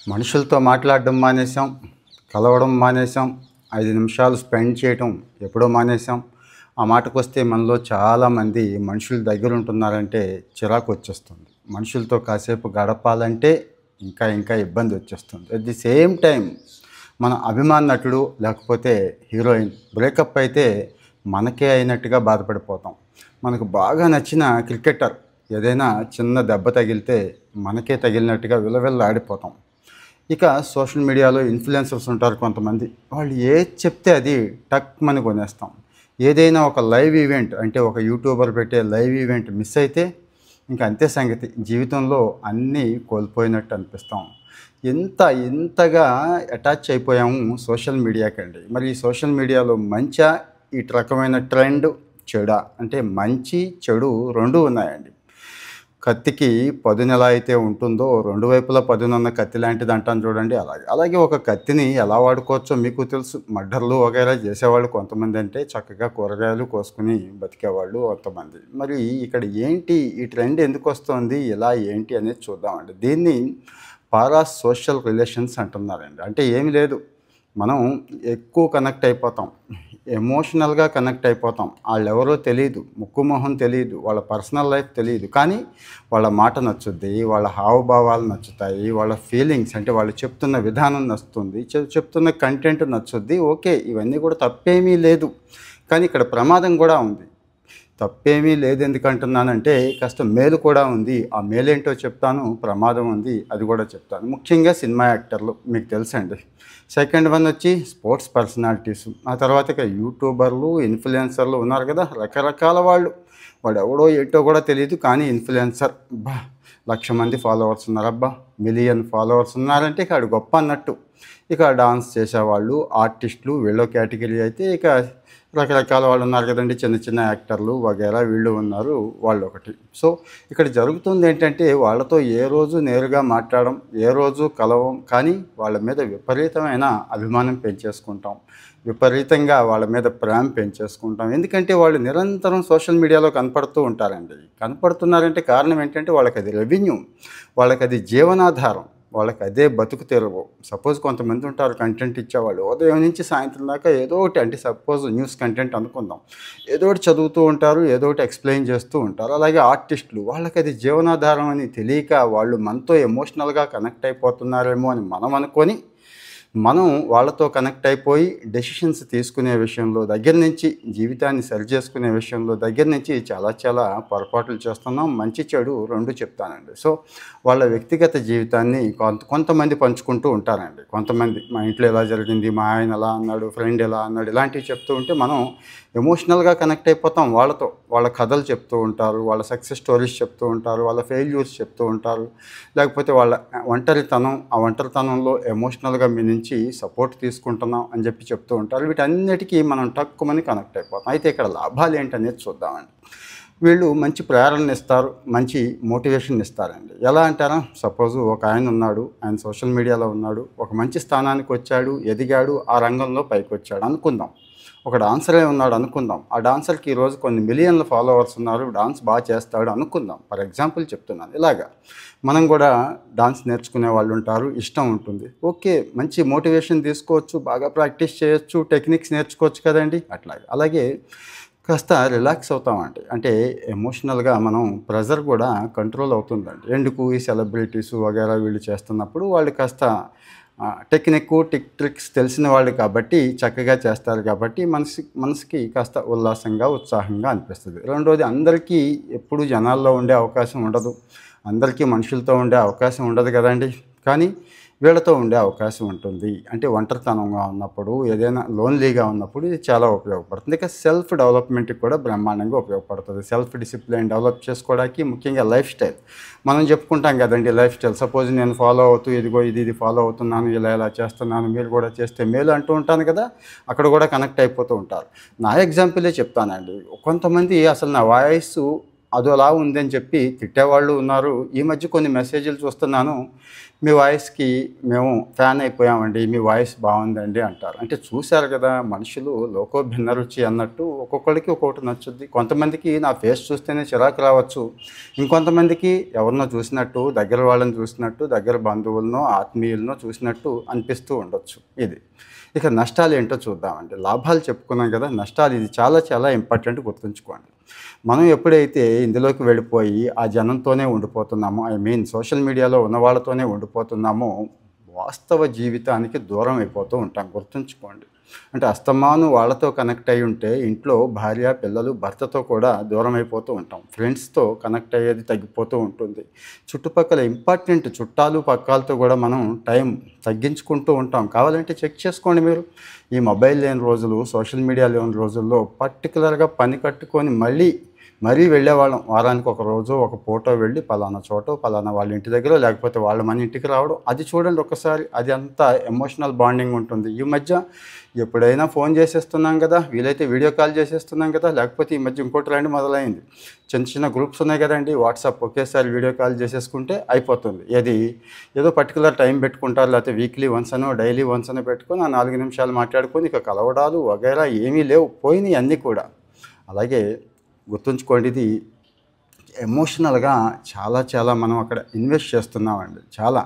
మనుషులతో మాట్లాడడం మానేసాం, కలవడం మానేసాం, 5 నిమిషాలు స్పెండ్ చేయటం ఎప్పుడో మానేసాం. ఆ మాటకొస్తే మనలో చాలామంది మనుషుల దగ్గర ఉంటున్నారంటే చిరాకు వచ్చేస్తుంది. మనుషులతో కాసేపు గడపాలంటే ఇంకా ఇబ్బంది వచ్చేస్తుంది. అట్ ది సేమ్ టైం మన అభిమాన నటుడు లేకపోతే హీరోయిన్ బ్రేకప్ అయితే మనకే అయినట్టుగా బాధపడిపోతాం. మనకు బాగా నచ్చిన క్రికెటర్ ఏదైనా చిన్న దెబ్బ తగిలితే మనకే తగిలినట్టుగా విలవిల్లాడిపోతాం. ఇక సోషల్ మీడియాలో ఇన్ఫ్లుయెన్సర్స్ ఉంటారు కొంతమంది. వాళ్ళు ఏది చెప్తే అది టక్‌మని కొనేస్తాం. ఏదైనా ఒక లైవ్ ఈవెంట్ అంటే ఒక యూట్యూబర్ పెట్టే లైవ్ ఈవెంట్ మిస్ అయితే ఇంక అంతే సంగతి. జీవితంలో అన్నీ కోల్పోయినట్టు అనిపిస్తాం. ఇంతగా అటాచ్ అయిపోయాము సోషల్ మీడియాకండి. మరి ఈ సోషల్ మీడియాలో మంచా, ఇటు రకమైన ట్రెండ్ చెడా? అంటే మంచి, చెడు 2 ఉన్నాయండి. కత్తికి పదును ఎలా అయితే ఉంటుందో, 2 వైపులా పదునున్న కత్తి లాంటిది అంటాను చూడండి అలాగే. అలాగే ఒక కత్తిని ఎలా వాడుకోవచ్చో మీకు తెలుసు. మర్డర్‌లు వగైరా చేసేవాళ్ళు కొంతమంది అంటే చక్కగా కూరగాయలు కోసుకొని బతికేవాళ్ళు కొంతమంది. మరి ఇక్కడ ఏంటి ఈ ట్రెండ్ ఎందుకొస్తోంది? ఇలా ఏంటి అనేది చూద్దామండి. దీన్ని పారాసోషల్ రిలేషన్స్ అంటున్నారండి. అంటే ఏమీ లేదు. మనం ఎక్కువ కనెక్ట్ అయిపోతాం. ఎమోషనల్‌గా కనెక్ట్ అయిపోతాం. ఆళ్ళెవరో తెలీదు. ముక్కు, మొహం తెలీదు. వాళ్ళ పర్సనల్ లైఫ్ తెలీదు. కానీ వాళ్ళ మాట నచ్చుద్ది. వాళ్ళ హావభావాలు నచ్చుతాయి. వాళ్ళ ఫీలింగ్స్ అంటే వాళ్ళు చెప్తున్న విధానం నచ్చుతుంది. చెప్తున్న కంటెంట్ నచ్చుద్ది. ఓకే. ఇవన్నీ కూడా తప్పేమీ లేదు. కానీ ఇక్కడ ప్రమాదం కూడా ఉంది. తప్పేమీ లేదెందుకంటున్నానంటే కాస్త మేలు కూడా ఉంది. ఆ మేలేంటో చెప్తాను, ప్రమాదం ఉంది అది కూడా చెప్తాను. ముఖ్యంగా సినిమా యాక్టర్లు మీకు తెలుసండి. సెకండ్ వన్ వచ్చి స్పోర్ట్స్ పర్సనాలిటీస్. ఆ తర్వాత ఇక యూట్యూబర్లు, ఇన్‌ఫ్లుయెన్సర్లు ఉన్నారు కదా! రకరకాల వాళ్ళు. వాడెవడో ఏంటో కూడా తెలీదు కానీ ఇన్‌ఫ్లుయెన్సర్. అబ్బా! 1,00,000 మంది ఫాలోవర్స్ ఉన్నారు. అబ్బా! మిలియన్ ఫాలోవర్స్ ఉన్నారంటే ఇక ఆడు గొప్ప అన్నట్టు. ఇక డాన్స్ చేసేవాళ్ళు, ఆర్టిస్టులు వీళ్ళో కేటగిరీ అయితే ఇక రకరకాల వాళ్ళు ఉన్నారు కదండీ. చిన్న చిన్న యాక్టర్లు వగైరా వీళ్ళు ఉన్నారు. వాళ్ళొకటి. సో, ఇక్కడ జరుగుతుంది ఏంటంటే వాళ్ళతో ఏ రోజు నేరుగా మాట్లాడం, ఏ రోజు కలవం. కానీ వాళ్ళ మీద విపరీతమైన అభిమానం పెంచేసుకుంటాం. విపరీతంగా వాళ్ళ మీద ప్రేమ పెంచేసుకుంటాం. ఎందుకంటే వాళ్ళు నిరంతరం సోషల్ మీడియాలో కనపడుతూ ఉంటారండి. కనపడుతున్నారంటే కారణం ఏంటంటే వాళ్ళకది రెవెన్యూ. వాళ్ళకది జీవనాధారం. వాళ్ళకి అదే బతుకు తెరువు. సపోజ్ కొంతమంది ఉంటారు కంటెంట్ ఇచ్చేవాళ్ళు. ఉదయం నుంచి సాయంత్రం దాకా ఏదో ఒకటి అంటే సపోజ్ న్యూస్ కంటెంట్ అనుకుందాం. ఏదో ఒకటి చదువుతూ ఉంటారు. ఏదో ఒకటి ఎక్స్‌ప్లెయిన్ చేస్తూ ఉంటారు. అలాగే ఆర్టిస్టులు వాళ్ళకది జీవనాధారం అని తెలియక వాళ్ళు మనతో ఎమోషనల్‌గా కనెక్ట్ అయిపోతున్నారేమో అని మనం అనుకొని మనం వాళ్ళతో కనెక్ట్ అయిపోయి డెసిషన్స్ తీసుకునే విషయంలో దగ్గర నుంచి జీవితాన్ని సరిచేసుకునే విషయంలో దగ్గర నుంచి చాలా పొరపాట్లు చేస్తున్నాం. మంచి చెడు 2 చెప్తానండి. సో, వాళ్ళ వ్యక్తిగత జీవితాన్ని కొంతమంది పంచుకుంటూ ఉంటారండి. కొంతమంది మా ఇంట్లో ఇలా జరిగింది, మా ఆయన ఎలా అన్నాడు, ఫ్రెండ్ ఎలా అన్నాడు ఇలాంటివి చెప్తూ ఉంటే మనం ఎమోషనల్‌గా కనెక్ట్ అయిపోతాం వాళ్ళతో. వాళ్ళ కథలు చెప్తూ ఉంటారు. వాళ్ళ సక్సెస్ స్టోరీస్ చెప్తూ ఉంటారు. వాళ్ళ ఫెయిల్యూర్స్ చెప్తూ ఉంటారు. లేకపోతే వాళ్ళ ఒంటరితనం, ఆ ఒంటరితనంలో ఎమోషనల్‌గా మీ నుంచి సపోర్ట్ తీసుకుంటున్నాం అని చెప్పి చెప్తూ ఉంటారు. వీటన్నిటికీ మనం టక్కుమని కనెక్ట్ అయిపోతాం. అయితే ఇక్కడ లాభాలు ఏంటనేది చూద్దామండి. వీళ్ళు మంచి ప్రేరణనిస్తారు. మంచి మోటివేషన్ ఇస్తారండి. ఎలా అంటారా? సపోజు ఒక ఆయన ఉన్నాడు. ఆయన సోషల్ మీడియాలో ఉన్నాడు. ఒక మంచి స్థానానికి వచ్చాడు, ఎదిగాడు, ఆ రంగంలో పైకొచ్చాడు అనుకుందాం. ఒక డాన్సరే ఉన్నాడు అనుకుందాం. ఆ డాన్సర్‌కి ఈరోజు కొన్ని మిలియన్ల ఫాలోవర్స్ ఉన్నారు. డాన్స్ చేస్తాడు అనుకుందాం. ఫర్ ఎగ్జాంపుల్ చెప్తున్నాను. ఇలాగా మనం కూడా డాన్స్ నేర్చుకునే వాళ్ళు ఉంటారు. ఇష్టం ఉంటుంది. ఓకే. మంచి మోటివేషన్ తీసుకోవచ్చు. బాగా ప్రాక్టీస్ చేయొచ్చు. టెక్నిక్స్ నేర్చుకోవచ్చు కదండీ! అట్లాగే. అలాగే కాస్త రిలాక్స్ అవుతామండి. అంటే ఎమోషనల్‌గా మనం ప్రెషర్ కూడా కంట్రోల్ అవుతుందండి. ఎందుకు ఈ సెలబ్రిటీస్ వగైరా వీళ్ళు చేస్తున్నప్పుడు వాళ్ళు కాస్త ట్రిక్స్ తెలిసిన వాళ్ళు కాబట్టి చక్కగా చేస్తారు కాబట్టి మనసుకి కాస్త ఉల్లాసంగా, ఉత్సాహంగా అనిపిస్తది. రెండోది అందరికీ ఎప్పుడు జనాల్లో ఉండే అవకాశం ఉండదు. అందరికీ మనుషులతో ఉండే అవకాశం ఉండదు కదండీ! కానీ వీళ్ళతో ఉండే అవకాశం ఉంటుంది. అంటే ఒంటరితనంగా ఉన్నప్పుడు, ఏదైనా లోన్‌లీగా ఉన్నప్పుడు ఇది చాలా ఉపయోగపడుతుంది. ఇక సెల్ఫ్ డెవలప్‌మెంట్‌కి కూడా బ్రహ్మాండంగా ఉపయోగపడుతుంది. సెల్ఫ్ డిసిప్లిన్ డెవలప్ చేసుకోవడానికి ముఖ్యంగా లైఫ్ స్టైల్. మనం చెప్పుకుంటాం కదండీ లైఫ్ స్టైల్. సపోజ్ నేను ఫాలో అవుతూ ఇదిగో ఇది ఫాలో అవుతున్నాను, ఇలా చేస్తున్నాను, మీరు కూడా చేస్తే మేలు అంటూ ఉంటాను కదా! అక్కడ కూడా కనెక్ట్ అయిపోతూ ఉంటారు. నా ఎగ్జాంపులే చెప్తానండి. కొంతమంది అసలు నా వాయిసు అదోలా ఉందని చెప్పి తిట్టేవాళ్ళు ఉన్నారు. ఈ మధ్య కొన్ని మెసేజ్‌లు చూస్తున్నాను. మీ వాయిస్‌కి మేము ఫ్యాన్ అయిపోయామండి. మీ వాయిస్ బావుందండి అంటారు. అంటే చూసారు కదా! మనుషులు లోకో భిన్న రుచి అన్నట్టు ఒక్కొక్కళ్ళకి ఒక్కొక్కటి నచ్చుద్ది. కొంతమందికి నా ఫేస్ చూస్తేనే చిరాకు రావచ్చు. ఇంకొంతమందికి ఎవరినో చూసినట్టు, దగ్గర వాళ్ళని చూసినట్టు, దగ్గర బంధువులనో, ఆత్మీయులనో చూసినట్టు అనిపిస్తూ ఉండొచ్చు ఇది. ఇక నష్టాలేంటో చూద్దామండి. లాభాలు చెప్పుకున్నాం కదా! నష్టాలు ఇది చాలా చాలా ఇంపార్టెంట్ గుర్తుంచుకోండి. మనం ఎప్పుడైతే ఇందులోకి వెళ్ళిపోయి ఆ జనంతోనే ఉండిపోతున్నామో, ఐ మీన్ సోషల్ మీడియాలో ఉన్న వాళ్ళతోనే ఉండిపోతున్నామో, వాస్తవ జీవితానికి దూరం అయిపోతూ ఉంటాం గుర్తుంచుకోండి. అంటే అస్తమాను వాళ్ళతో కనెక్ట్ అయ్యి ఉంటే ఇంట్లో భార్య, పిల్లలు, భర్తతో కూడా దూరం అయిపోతూ ఉంటాం. ఫ్రెండ్స్‌తో కనెక్ట్ అయ్యేది తగ్గిపోతూ ఉంటుంది. చుట్టుపక్కల ఇంపార్టెంట్ చుట్టాలు, పక్కాలతో కూడా మనం టైం తగ్గించుకుంటూ ఉంటాం. కావాలంటే చెక్ చేసుకోండి మీరు. ఈ మొబైల్ లేని రోజులు, సోషల్ మీడియా లేని రోజుల్లో పర్టిక్యులర్‌గా పని కట్టుకొని మరీ వెళ్ళేవాళ్ళం. వారానికి ఒక రోజు, ఒక పూటో వెళ్ళి పలానా చోటో, పలానా వాళ్ళ ఇంటి దగ్గరో, లేకపోతే వాళ్ళు మన ఇంటికి రావడం. అది చూడండి ఒక్కసారి. అది అంతా ఎమోషనల్ బాండింగ్ ఉంటుంది. ఈ మధ్య ఎప్పుడైనా ఫోన్ చేసేస్తున్నాం కదా! వీలైతే వీడియో కాల్ చేసేస్తున్నాం కదా! లేకపోతే ఈ మధ్య ఇంకో ట్రెండ్ మొదలైంది. చిన్న చిన్న గ్రూప్స్ ఉన్నాయి కదండీ! వాట్సాప్ ఒకేసారి వీడియో కాల్ చేసేసుకుంటే అయిపోతుంది. ఏదో పర్టిక్యులర్ టైం పెట్టుకుంటారు. లేకపోతే వీక్లీ వన్స్ అనో, డైలీ వన్స్ అనో పెట్టుకొని ఆ 4 నిమిషాలు మాట్లాడుకొని ఇక కలవడాలు వగైరా ఏమీ లేవు. పోయినాయి అన్నీ కూడా. అలాగే గుర్తుంచుకోండి ఇది ఎమోషనల్‌గా చాలా మనం అక్కడ ఇన్వెస్ట్ చేస్తున్నామండి. చాలా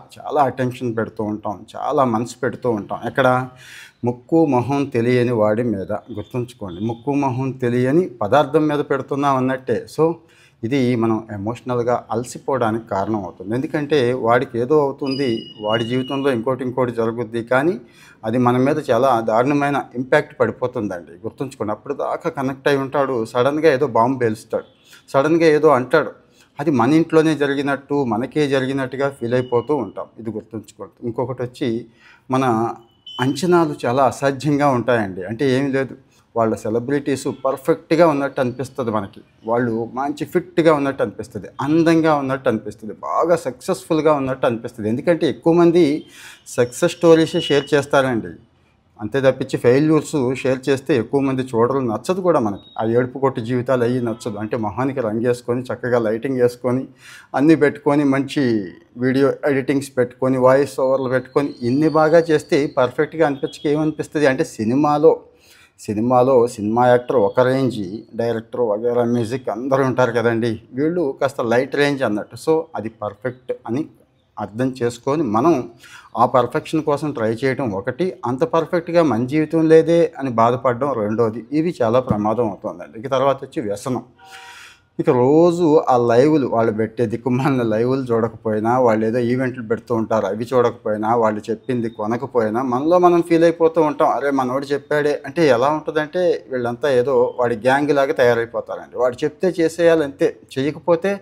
అటెన్షన్ పెడుతూ ఉంటాం. చాలా మనసు పెడుతూ ఉంటాం. ఎక్కడ? ముక్కు, మొహం తెలియని వాడి మీద. గుర్తుంచుకోండి. ముక్కు, మొహం తెలియని పదార్థం మీద పెడుతున్నాం అన్నట్టే. సో, ఇది మనం ఎమోషనల్‌గా అలసిపోవడానికి కారణం అవుతుంది. ఎందుకంటే వాడికి ఏదో అవుతుంది. వాడి జీవితంలో ఇంకోటి జరుగుద్ది. కానీ అది మన మీద చాలా దారుణమైన ఇంపాక్ట్ పడిపోతుందండి. గుర్తుంచుకోండి. అప్పటిదాకా కనెక్ట్ అయి ఉంటాడు. సడెన్‌గా ఏదో బాంబు పేలుస్తాడు. సడెన్‌గా ఏదో అంటాడు. అది మన ఇంట్లోనే జరిగినట్టు, మనకే జరిగినట్టుగా ఫీల్ అయిపోతూ ఉంటాం. ఇది గుర్తుంచుకోండి. ఇంకొకటొచ్చి మన అంచనాలు చాలా అసాధ్యంగా ఉంటాయండి. అంటే ఏమి లేదు. వాళ్ళ సెలబ్రిటీసు పర్ఫెక్ట్‌గా ఉన్నట్టు అనిపిస్తది మనకి. వాళ్ళు మంచి ఫిట్‌గా ఉన్నట్టు అనిపిస్తది. అందంగా ఉన్నట్టు అనిపిస్తది. బాగా సక్సెస్‌ఫుల్‌గా ఉన్నట్టు అనిపిస్తది. ఎందుకంటే ఎక్కువ మంది సక్సెస్ స్టోరీసే షేర్ చేస్తారండి. అంతే తప్పించి ఫెయిల్యూర్స్ షేర్ చేస్తే ఎక్కువ మంది చూడరు. నచ్చదు కూడా మనకి. ఆ ఏడుపు కొట్టు జీవితాలు అయ్యి నచ్చదు. అంటే మొహానికి రంగేసుకొని, చక్కగా లైటింగ్ ఏసుకొని, అన్నీ పెట్టుకొని, మంచి వీడియో ఎడిటింగ్స్ పెట్టుకొని, వాయిస్ ఓవర్లు పెట్టుకొని, ఇన్ని బాగా చేస్తే పర్ఫెక్ట్‌గా అనిపించక ఏమనిపిస్తది అంటే సినిమా యాక్టర్ ఒక రేంజి, డైరెక్టర్ వగైరా మ్యూజిక్ అందరూ ఉంటారు కదండీ! వీళ్ళు కాస్త లైట్ రేంజ్ అన్నట్టు. సో, అది పర్ఫెక్ట్ అని అర్థం చేసుకొని మనం ఆ పర్ఫెక్షన్ కోసం ట్రై చేయడం ఒకటి, అంత పర్ఫెక్ట్‌గా మన జీవితం లేదే అని బాధపడడం రెండోది. ఇవి చాలా ప్రమాదం అవుతుందండి. ఇక తర్వాత వచ్చి వ్యసనం. ఇక రోజు ఆ లైవ్‌లు వాళ్ళు పెట్టే దిక్కుమాలిన లైవ్‌లు చూడకపోయినా, వాళ్ళేదో ఈవెంట్లు పెడుతూ ఉంటారు. అవి చూడకపోయినా, వాళ్ళు చెప్పింది కొనకపోయినా, మనలో మనం ఫీల్ అయిపోతూ ఉంటాం. అరే! మనోడు చెప్పాడే అంటే ఎలా ఉంటదంటే వీళ్ళంతా ఏదో వాడి గ్యాంగ్ లాగా తయారైపోతారండి. వాడు చెప్తే చేసేయాలి అంతే. చేయకపోతే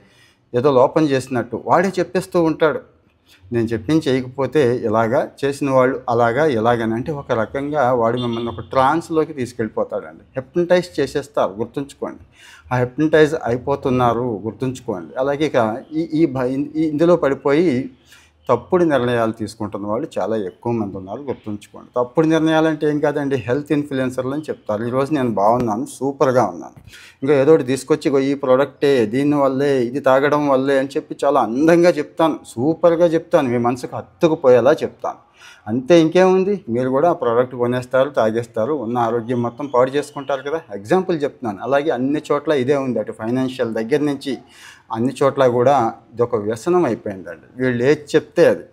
ఏదో లోపం చేసినట్టు. వాడే చెప్పేస్తూ ఉంటాడు. నేను చెప్పింది చేయకపోతే ఇలాగా, చేసిన వాళ్ళు అలాగా, ఇలాగని. అంటే ఒక రకంగా వాడు మిమ్మల్ని ఒక ట్రాన్స్‌లోకి తీసుకెళ్ళిపోతాడండి. హిప్నటైజ్ చేసేస్తారు గుర్తుంచుకోండి. ఆ హిప్నటైజ్ అయిపోతున్నారు గుర్తుంచుకోండి. అలాగే ఇక ఈ ఈ భ ఇందులో పడిపోయి తప్పుడు నిర్ణయాలు తీసుకుంటున్న వాళ్ళు చాలా ఎక్కువ మంది ఉన్నారు గుర్తుంచుకోండి. తప్పుడు నిర్ణయాలంటే ఏం కాదండి, హెల్త్ ఇన్‌ఫ్లుయెన్సర్‌లు అని చెప్తారు. ఈరోజు నేను బాగున్నాను, సూపర్‌గా ఉన్నాను. ఇంకా ఏదో ఒకటి తీసుకొచ్చి ఇగో ఈ ప్రొడక్టే, దీనివల్లే, ఇది తాగడం వల్లే అని చెప్పి చాలా అందంగా చెప్తాను, సూపర్‌గా చెప్తాను, మీ మనసుకు హత్తుకుపోయేలా చెప్తాను. అంతే ఇంకేముంది, మీరు కూడా ఆ ప్రోడక్ట్ కొనేస్తారు, తాగేస్తారు, ఉన్న ఆరోగ్యం మొత్తం పాడు చేసుకుంటారు కదా! ఎగ్జాంపుల్ చెప్తున్నాను. అలాగే అన్ని చోట్ల ఇదే ఉంది. అటు ఫైనాన్షియల్ దగ్గర నుంచి అన్ని చోట్ల కూడా ఇదొక వ్యసనం అయిపోయిందండి. వీళ్ళు ఏది చెప్తే అది.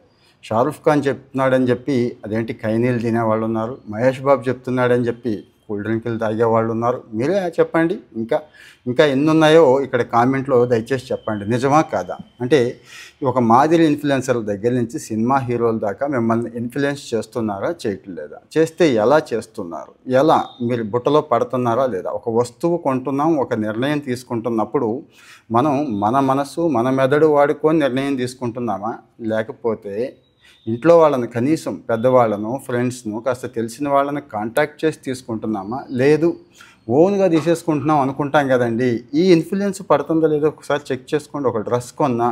షారుఖ్ ఖాన్ చెప్తున్నాడని చెప్పి అదేంటి ఖైనీలు తినేవాళ్ళు ఉన్నారు. మహేష్ బాబు చెప్తున్నాడని చెప్పి కూల్ డ్రింకులు తాగేవాళ్ళు ఉన్నారు. మీరే చెప్పండి. ఇంకా ఎన్నున్నాయో ఇక్కడ కామెంట్లో దయచేసి చెప్పండి. నిజమా కాదా? అంటే ఒక మాదిరి ఇన్‌ఫ్లుయెన్సర్ల దగ్గర నుంచి సినిమా హీరోల దాకా మిమ్మల్ని ఇన్‌ఫ్లుయెన్స్ చేస్తున్నారా? చేయట్లేదా? చేస్తే ఎలా చేస్తున్నారు? ఎలా? మీరు బుట్టలో పడుతున్నారా లేదా? ఒక వస్తువు కొంటున్నాం, ఒక నిర్ణయం తీసుకుంటున్నప్పుడు మనం మన మనసు, మన మెదడు వాడుకొని నిర్ణయం తీసుకుంటున్నామా? లేకపోతే ఇంట్లో వాళ్ళని, కనీసం పెద్దవాళ్ళను, ఫ్రెండ్స్‌ను, కాస్త తెలిసిన వాళ్ళని కాంటాక్ట్ చేసి తీసుకుంటున్నామా? లేదు, ఓన్‌గా తీసేసుకుంటున్నాం అనుకుంటాం కదండీ! ఈ ఇన్‌ఫ్లుయెన్స్ పడుతుందో లేదో ఒకసారి చెక్ చేసుకోండి. ఒక డ్రెస్ కొన్నా,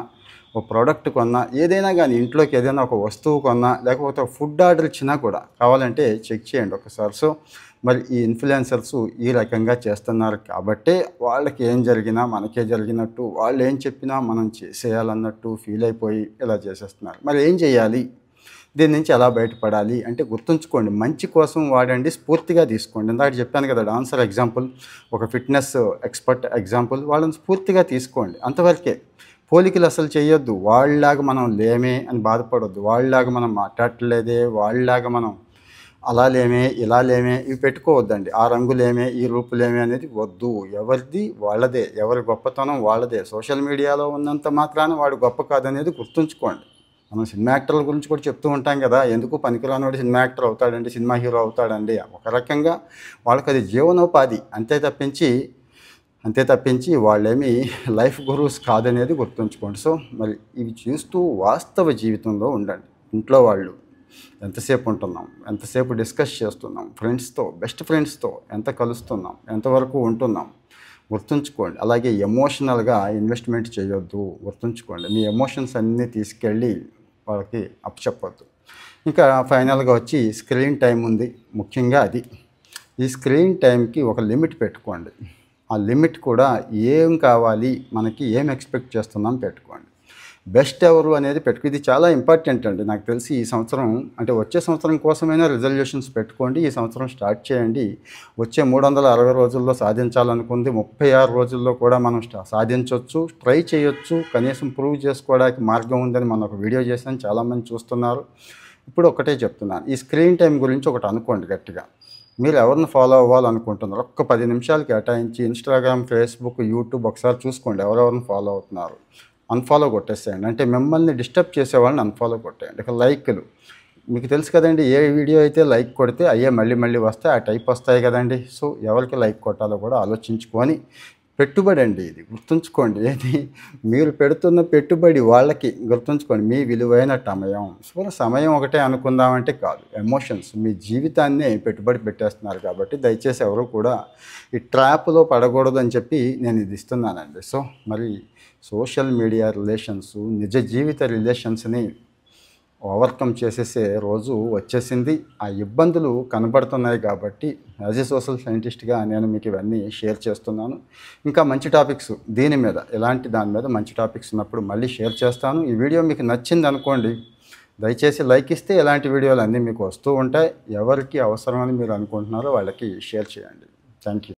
ఒక ప్రోడక్ట్ కొన్నా, ఏదైనా కానీ ఇంట్లోకి ఏదైనా ఒక వస్తువు కొన్నా, లేకపోతే ఒక ఫుడ్ ఆర్డర్ ఇచ్చినా కూడా కావాలంటే చెక్ చేయండి ఒకసారి. సో మరి ఈ ఇన్‌ఫ్లుయెన్సర్స్ ఈ రకంగా చేస్తున్నారు కాబట్టే వాళ్ళకి ఏం జరిగినా మనకే జరిగినట్టు, వాళ్ళు ఏం చెప్పినా మనం చేసేయాలన్నట్టు ఫీల్ అయిపోయి ఇలా చేసేస్తున్నారు. మరి ఏం చేయాలి? దీని నుంచి ఎలా బయటపడాలి అంటే గుర్తుంచుకోండి, మంచి కోసం వాడండి, స్ఫూర్తిగా తీసుకోండి. ఇందాక చెప్పాను కదా డాన్సర్ ఎగ్జాంపుల్, ఒక ఫిట్‌నెస్ ఎక్స్‌పర్ట్ ఎగ్జాంపుల్, వాళ్ళని స్ఫూర్తిగా తీసుకోండి, అంతవరకే. పోలికలు అసలు చేయొద్దు. వాళ్ళలాగా మనం లేమే అని బాధపడొద్దు. వాళ్ళలాగా మనం మాట్లాడట్లేదే, వాళ్ళలాగా మనం అలా లేమే, ఇలా లేమే ఇవి పెట్టుకోవద్దండి. ఆ రంగులేమే, ఈ రూపులేమే అనేది వద్దు. ఎవరిది వాళ్ళదే, ఎవరి గొప్పతనం వాళ్ళదే. సోషల్ మీడియాలో ఉన్నంత మాత్రాన వాడు గొప్ప కాదనేది గుర్తుంచుకోండి. మనం సినిమా యాక్టర్ల గురించి కూడా చెప్తూ ఉంటాం కదా, ఎందుకు పనికిరానోడు సినిమా యాక్టర్ అవుతాడండి, సినిమా హీరో అవుతాడండి. ఒక రకంగా వాళ్ళకి అది జీవనోపాధి, అంతే తప్పించి వాళ్ళేమి లైఫ్ గురూస్ కాదనేది గుర్తుంచుకోండి. సో మరి ఇవి చూస్తూ వాస్తవ జీవితంలో ఉండండి. ఇంట్లో వాళ్ళు ఎంతసేపు ఉంటున్నాం, ఎంతసేపు డిస్కస్ చేస్తున్నాం, ఫ్రెండ్స్తో, బెస్ట్ ఫ్రెండ్స్తో ఎంత కలుస్తున్నాం, ఎంతవరకు ఉంటున్నాం గుర్తుంచుకోండి. అలాగే ఎమోషనల్గా ఇన్వెస్ట్మెంట్ చేయొద్దు, గుర్తుంచుకోండి. మీ ఎమోషన్స్ అన్నీ తీసుకెళ్ళి వాళ్ళకి అప్పచెప్పొద్దు. ఇంకా ఫైనల్గా వచ్చి స్క్రీన్ టైం ఉంది, ముఖ్యంగా అది. ఈ స్క్రీన్ టైంకి ఒక లిమిట్ పెట్టుకోండి. ఆ లిమిట్ కూడా ఏం కావాలి, మనకి ఏం ఎక్స్పెక్ట్ చేస్తున్నాం పెట్టుకోండి. బెస్ట్ ఎవరు అనేది ఇది చాలా ఇంపార్టెంట్ అండి. నాకు తెలిసి ఈ సంవత్సరం అంటే వచ్చే సంవత్సరం కోసమైనా రిజల్యూషన్స్ పెట్టుకోండి. ఈ సంవత్సరం స్టార్ట్ చేయండి. వచ్చే 360 రోజుల్లో సాధించాలనుకుంది 36 రోజుల్లో కూడా మనం సాధించవచ్చు, ట్రై చేయొచ్చు. కనీసం ప్రూవ్ చేసుకోవడానికి మార్గం ఉందని మనం ఒక వీడియో చేశాను, చాలామంది చూస్తున్నారు. ఇప్పుడు ఒకటే చెప్తున్నాను, ఈ స్క్రీన్ టైం గురించి ఒకటి అనుకోండి గట్టిగా. మీరు ఎవరిని ఫాలో అవ్వాలనుకుంటున్నారు, ఒక్క 10 నిమిషాలు కేటాయించి ఇన్‌స్టాగ్రామ్, ఫేస్‌బుక్, యూట్యూబ్ ఒకసారి చూసుకోండి ఎవరెవరిని ఫాలో అవుతున్నారు. అన్‌ఫాలో కొట్టేసేయండి. అంటే మిమ్మల్ని డిస్టర్బ్ చేసేవాళ్ళని అన్‌ఫాలో కొట్టేయండి. ఇక లైకులు మీకు తెలుసు కదండి, ఏ వీడియో అయితే లైక్ కొడితే అయ్యే మళ్ళీ మళ్ళీ వస్తాయి, ఆ టైప్ వస్తాయి కదండి. సో ఎవరికి లైక్ కొట్టాలో కూడా ఆలోచించుకొని, పెట్టుబడి అండి ఇది, గుర్తుంచుకోండి. ఏది మీరు పెడుతున్న పెట్టుబడి వాళ్ళకి, గుర్తుంచుకోండి, మీ విలువైన సమయం. సో సమయం ఒకటే అనుకుందామంటే కాదు, ఎమోషన్స్, మీ జీవితాన్నే పెట్టుబడి పెట్టేస్తున్నారు. కాబట్టి దయచేసి ఎవరు కూడా ఈ ట్రాప్లో పడకూడదు అని చెప్పి నేను ఇది ఇస్తున్నానండి. సో మరి సోషల్ మీడియా రిలేషన్స్, నిజ జీవిత రిలేషన్స్ని ఓవర్కమ్ చేసేసే రోజు వచ్చేసింది. ఆ ఇబ్బందులు కనబడుతున్నాయి కాబట్టి యాజ్ ఏ సోషల్ సైంటిస్ట్గా నేను మీకు ఇవన్నీ షేర్ చేస్తున్నాను. ఇంకా మంచి టాపిక్స్ దీని మీద, దాని మీద మంచి టాపిక్స్ ఉన్నప్పుడు మళ్ళీ షేర్ చేస్తాను. ఈ వీడియో మీకు నచ్చింది అనుకోండి, దయచేసి లైక్ ఇస్తే ఇలాంటి వీడియోలు అన్నీ మీకు వస్తూ ఉంటాయి. ఎవరికి అవసరమని మీరు అనుకుంటున్నారో వాళ్ళకి షేర్ చేయండి. Thank you.